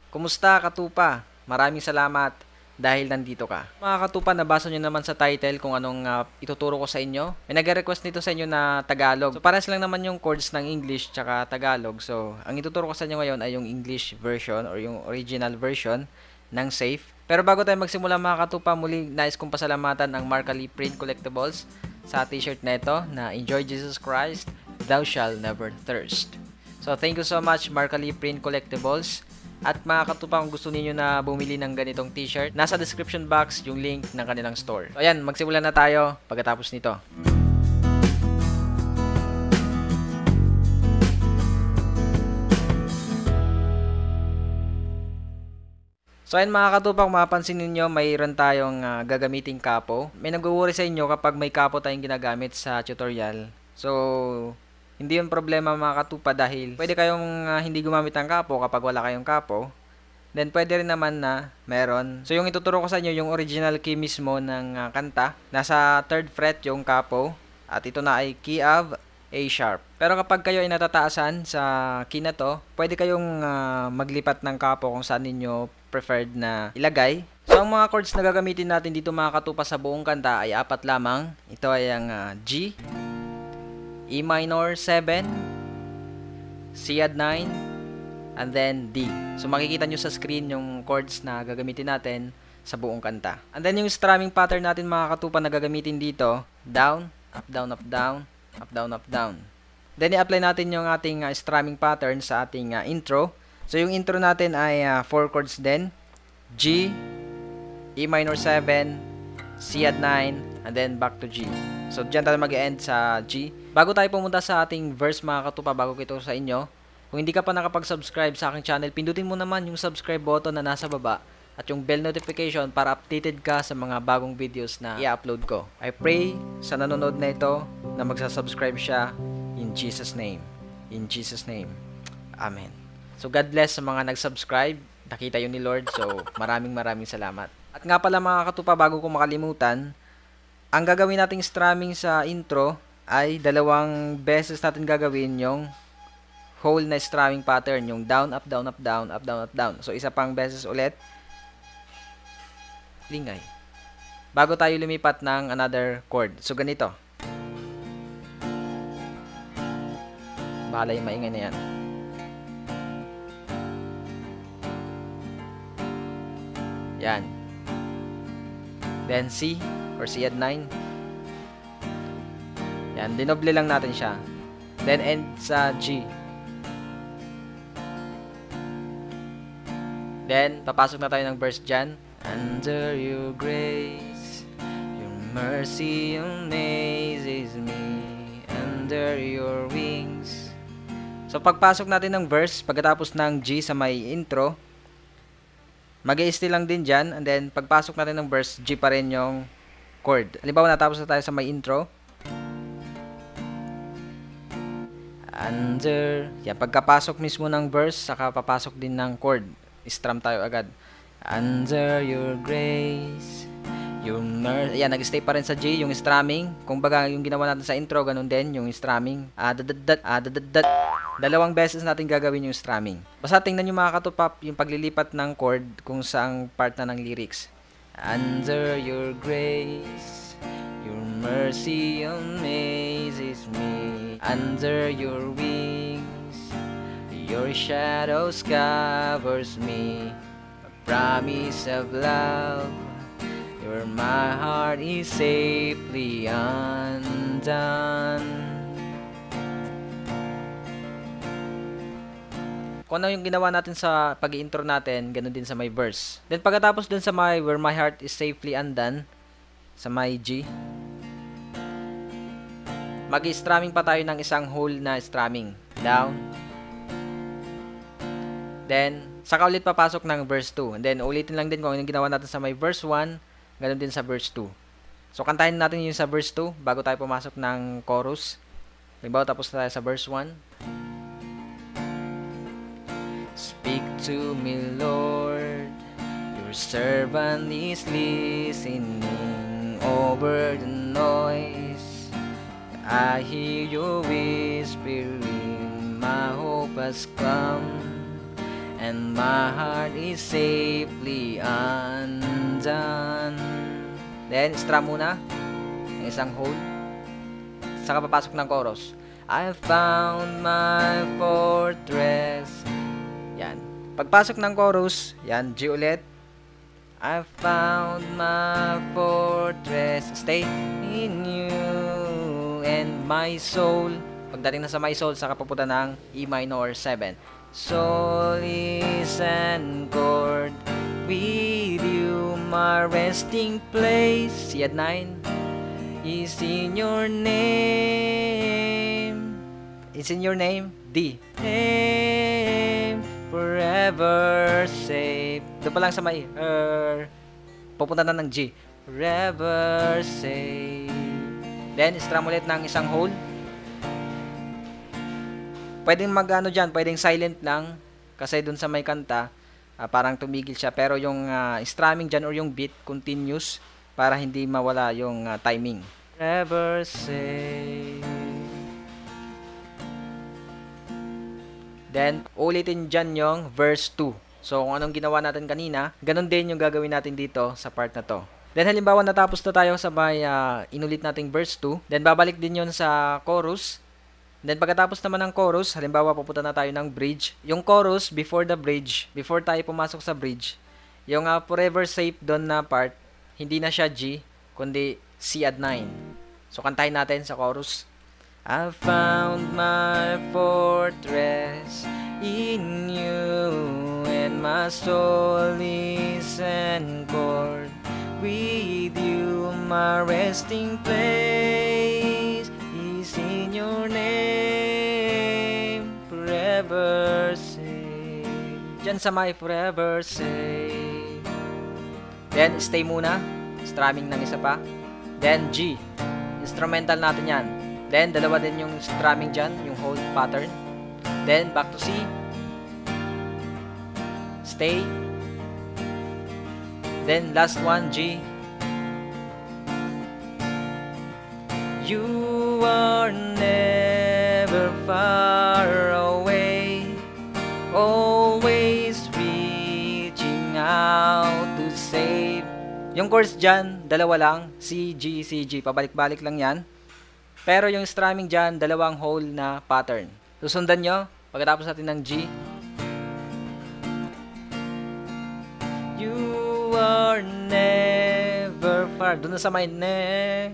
Kumusta katupa? Maraming salamat dahil nandito ka. Mga katupa, nabasa nyo naman sa title kung anong ituturo ko sa inyo. May nag-request nito sa inyo na Tagalog. So pares lang naman yung chords ng English tsaka Tagalog. So ang ituturo ko sa inyo ngayon ay yung English version or yung original version ng Safe. Pero bago tayo magsimula mga katupa, muli nais kong pasalamatan ang Markali Print Collectibles sa t-shirt na ito na Enjoy Jesus Christ, Thou Shall Never Thirst. So thank you so much Markali Print Collectibles. At mga katupa, kung gusto niyo na bumili ng ganitong t-shirt, nasa description box yung link ng kanilang store. So ayan, magsimula na tayo pagkatapos nito. So ayan mga katupa, kung mapapansin ninyo, mayroon tayong gagamiting kapo. May nag-worry sa inyo kapag may kapo tayong ginagamit sa tutorial. So hindi yun problema mga katupa dahil pwede kayong hindi gumamit ng kapo kapag wala kayong kapo. Then pwede rin naman na meron. So yung ituturo ko sa inyo yung original key mismo ng kanta. Nasa 3rd fret yung kapo at ito na ay key of A sharp. Pero kapag kayo ay natataasan sa key na to, pwede kayong maglipat ng kapo kung saan ninyo preferred na ilagay. So ang mga chords na gagamitin natin dito mga katupa sa buong kanta ay 4 lamang. Ito ay ang G, E minor 7, C add 9, and then D. So makikita nyo sa screen yung chords na gagamitin natin sa buong kanta. And then yung strumming pattern natin mga katupa na gagamitin dito, down, up, down, up, down, up, down, up, down. Then i-apply natin yung ating strumming pattern sa ating intro. So yung intro natin ay 4 chords din, G, E minor 7, C add 9, and then back to G. So dyan tayo mag-end sa G. Bago tayo pumunta sa ating verse mga katupa, bago ko ito sa inyo, kung hindi ka pa nakapag-subscribe sa aking channel, pindutin mo naman yung subscribe button na nasa baba at yung bell notification para updated ka sa mga bagong videos na i-upload ko. I pray sa nanonood na ito na magsasubscribe siya in Jesus' name. In Jesus' name. Amen. So God bless sa mga nag-subscribe. Nakita yun ni Lord. So maraming salamat. At nga pala mga katupa, bago ko makalimutan, ang gagawin nating strumming sa intro ay 2 beses natin gagawin yung whole na strumming pattern, yung down, up, down, up, down, up, down, up, down. So isa pang beses ulit. Lingay. Bago tayo lumipat ng another chord. So ganito. Bahala yung maingay na yan. Yan. Then C or C add 9. Yan, dinoble lang natin siya. Then end sa G. Then, papasok na tayo ng verse dyan. Under your grace, your mercy amazes me. Under your wings. So, pagpasok natin ng verse, pagkatapos ng G sa may intro, mag-i-still lang din dyan. And then, pagpasok natin ng verse, G pa rin yung chord. Halimbawa, natapos na tayo sa may intro. Under, yan, pagkapasok mismo ng verse, saka papasok din ng chord. Strum tayo agad. Under your grace, your mercy. Yan, nag-stay pa rin sa G, yung strumming. Kung baga, yung ginawa natin sa intro, ganun din, yung strumming. 2 beses natin gagawin yung strumming. Basta tingnan nyo mga katupap, yung paglilipat ng chord, kung saang part na ng lyrics. Under your grace, your mercy amazes me. Under your wings, your shadows covers me. A promise of love, where my heart is safely undone. Kung ano yung ginawa natin sa pag-intro natin, ganun din sa my verse. Then pagkatapos dun sa my where my heart is safely undone, sa my G, mag-strumming pa tayo ng isang whole na strumming. Down. Then, saka ulit papasok ng verse 2. And then, ulitin lang din kung anong ginawa natin sa may verse 1, ganun din sa verse 2. So, kantahin natin yung sa verse 2 bago tayo pumasok ng chorus. Halimbawa, tapos na tayo sa verse 1. Speak to me, Lord, your servant is listening over the noise. I hear you whispering, my hope has come, and my heart is safely undone. Then, strum muna. Ang isang hold. Saka papasok ng chorus. I found my fortress. Yan. Pagpasok ng chorus, yan, G ulit. I found my fortress. Stay in you and my soul. Pagdating na sa my soul, saka papunta ng E minor 7. Soul is an chord with you, my resting place. C at 9 is in your name. It's in your name. D. Name forever safe. Doon pa lang sa may pupunta na ng G. Forever safe. Then, strum ulit ng isang hold. Pwedeng mag-ano dyan, pwedeng silent lang. Kasi dun sa may kanta, parang tumigil siya. Pero yung strumming dyan or yung beat, continuous. Para hindi mawala yung timing. Forever safe. Then, ulitin dyan yung verse 2. So, kung anong ginawa natin kanina, ganun din yung gagawin natin dito sa part na to. Then, halimbawa natapos na tayo sabay inulit nating verse 2. Then, babalik din yun sa chorus. Then, pagkatapos naman ng chorus, halimbawa papunta na tayo ng bridge. Yung chorus, before the bridge, before tayo pumasok sa bridge, yung forever safe doon na part, hindi na siya G, kundi C at 9. So, kantahin natin sa chorus. I found my fortress in you, and my soul is anchored with you. My resting place is in your name, forever safe. Diyan sa my forever safe. Then, stay muna. Strumming ng isa pa. Then, G. Instrumental natin yan. Then, dalawa din yung strumming dyan, yung hold pattern. Then, back to C. Stay. Then, last one, G. You are never far away, always reaching out to save. Yung chords dyan, dalawa lang, C, G, C, G. Pabalik-balik lang yan. Pero yung strumming dyan, dalawang whole na pattern. Susundan nyo, pagkatapos natin ng G. You are never far. Doon na sa may ne.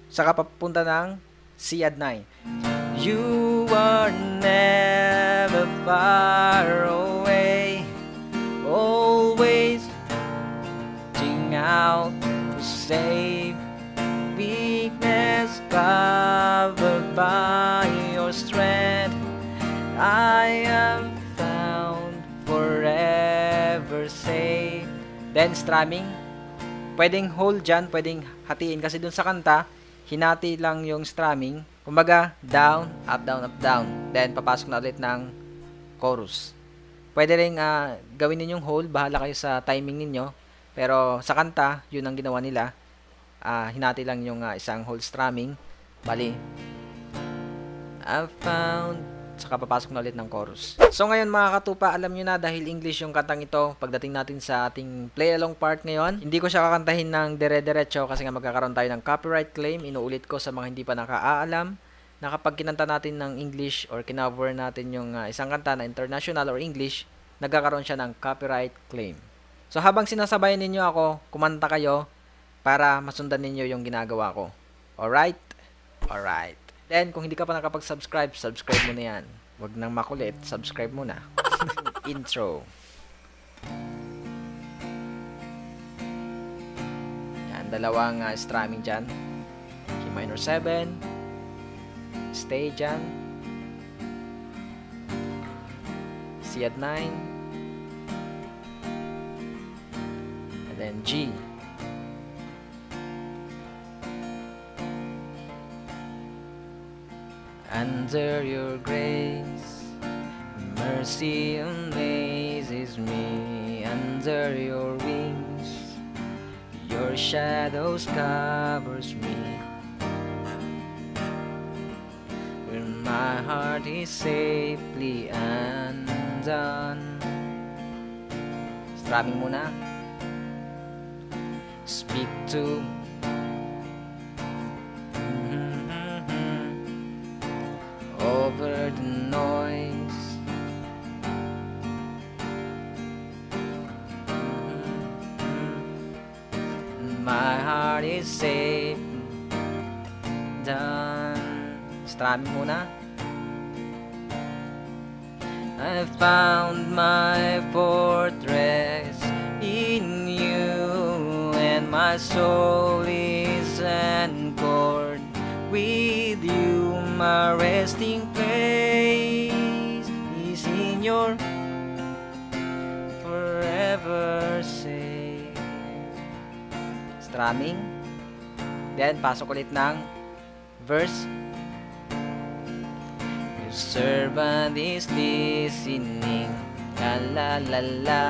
Saka papunta ng C at 9. You are never far away, always reaching out to save. Weakness covered by your strength, I am found forever safe. Then strumming, pwedeng hold dyan, pwedeng hatiin kasi dun sa kanta, hinati lang yung strumming. Kumbaga, down, up, down, up, down. Then papasok na ulit ng chorus. Pwede rin gawin ninyong hold, bahala kayo sa timing ninyo. Pero sa kanta, yun ang ginawa nila. Hinati lang yung isang whole strumming. Bali, I found, saka papasok na ulit ng chorus. So ngayon mga katupa, alam nyo na dahil English yung kantang ito, pagdating natin sa ating play along part ngayon, hindi ko siya kakantahin ng dire-diretso kasi nga magkakaroon tayo ng copyright claim. Inuulit ko sa mga hindi pa nakaalam na kapag kinanta natin ng English or kinover natin yung isang kanta na international or English, nagkakaroon siya ng copyright claim. So habang sinasabayan ninyo ako, kumanta kayo para masundan ninyo yung ginagawa ko. Alright? Alright. Then, kung hindi ka pa nakapag-subscribe, subscribe mo na yan. Huwag nang makulit, subscribe mo na. Intro. Yan, dalawang strumming dyan. E minor 7. Stay dyan. C at 9. And then G. Under your grace, mercy amazes me. Under your wings, your shadows covers me. When my heart is safely undone, Strumming muna. Speak to over the noise. My heart is safe. Done. Strumming muna. I found my fortress in you, and my soul is anchored with you. My resting place is in your forever safe. Strumming. Then, pasok ulit ng verse. Your servant is listening. La la la la.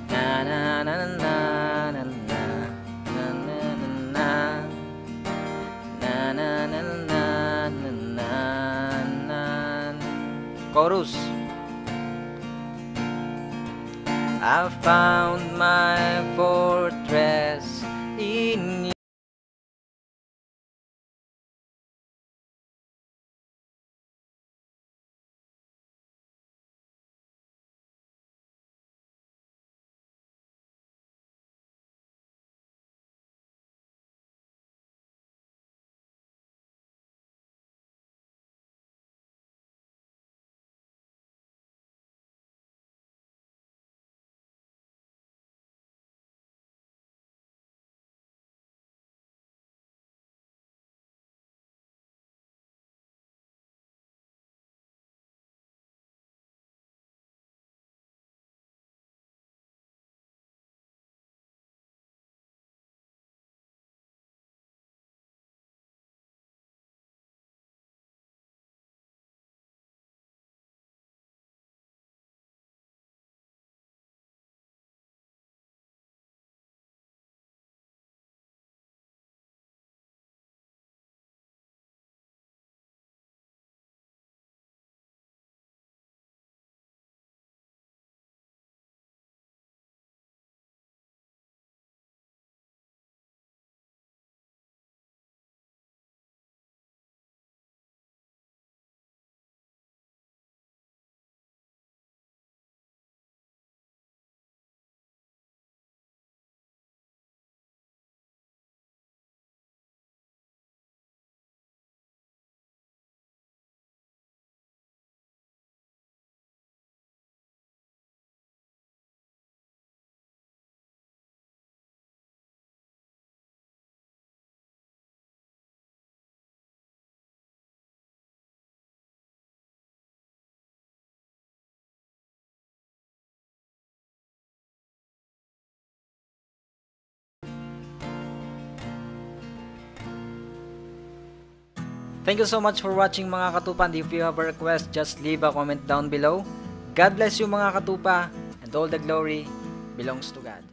Na na na na na na na na na na na na na na na. Chorus. I found my fortress in you. Thank you so much for watching mga katupa. If you have a request, just leave a comment down below. God bless you mga katupa, and all the glory belongs to God.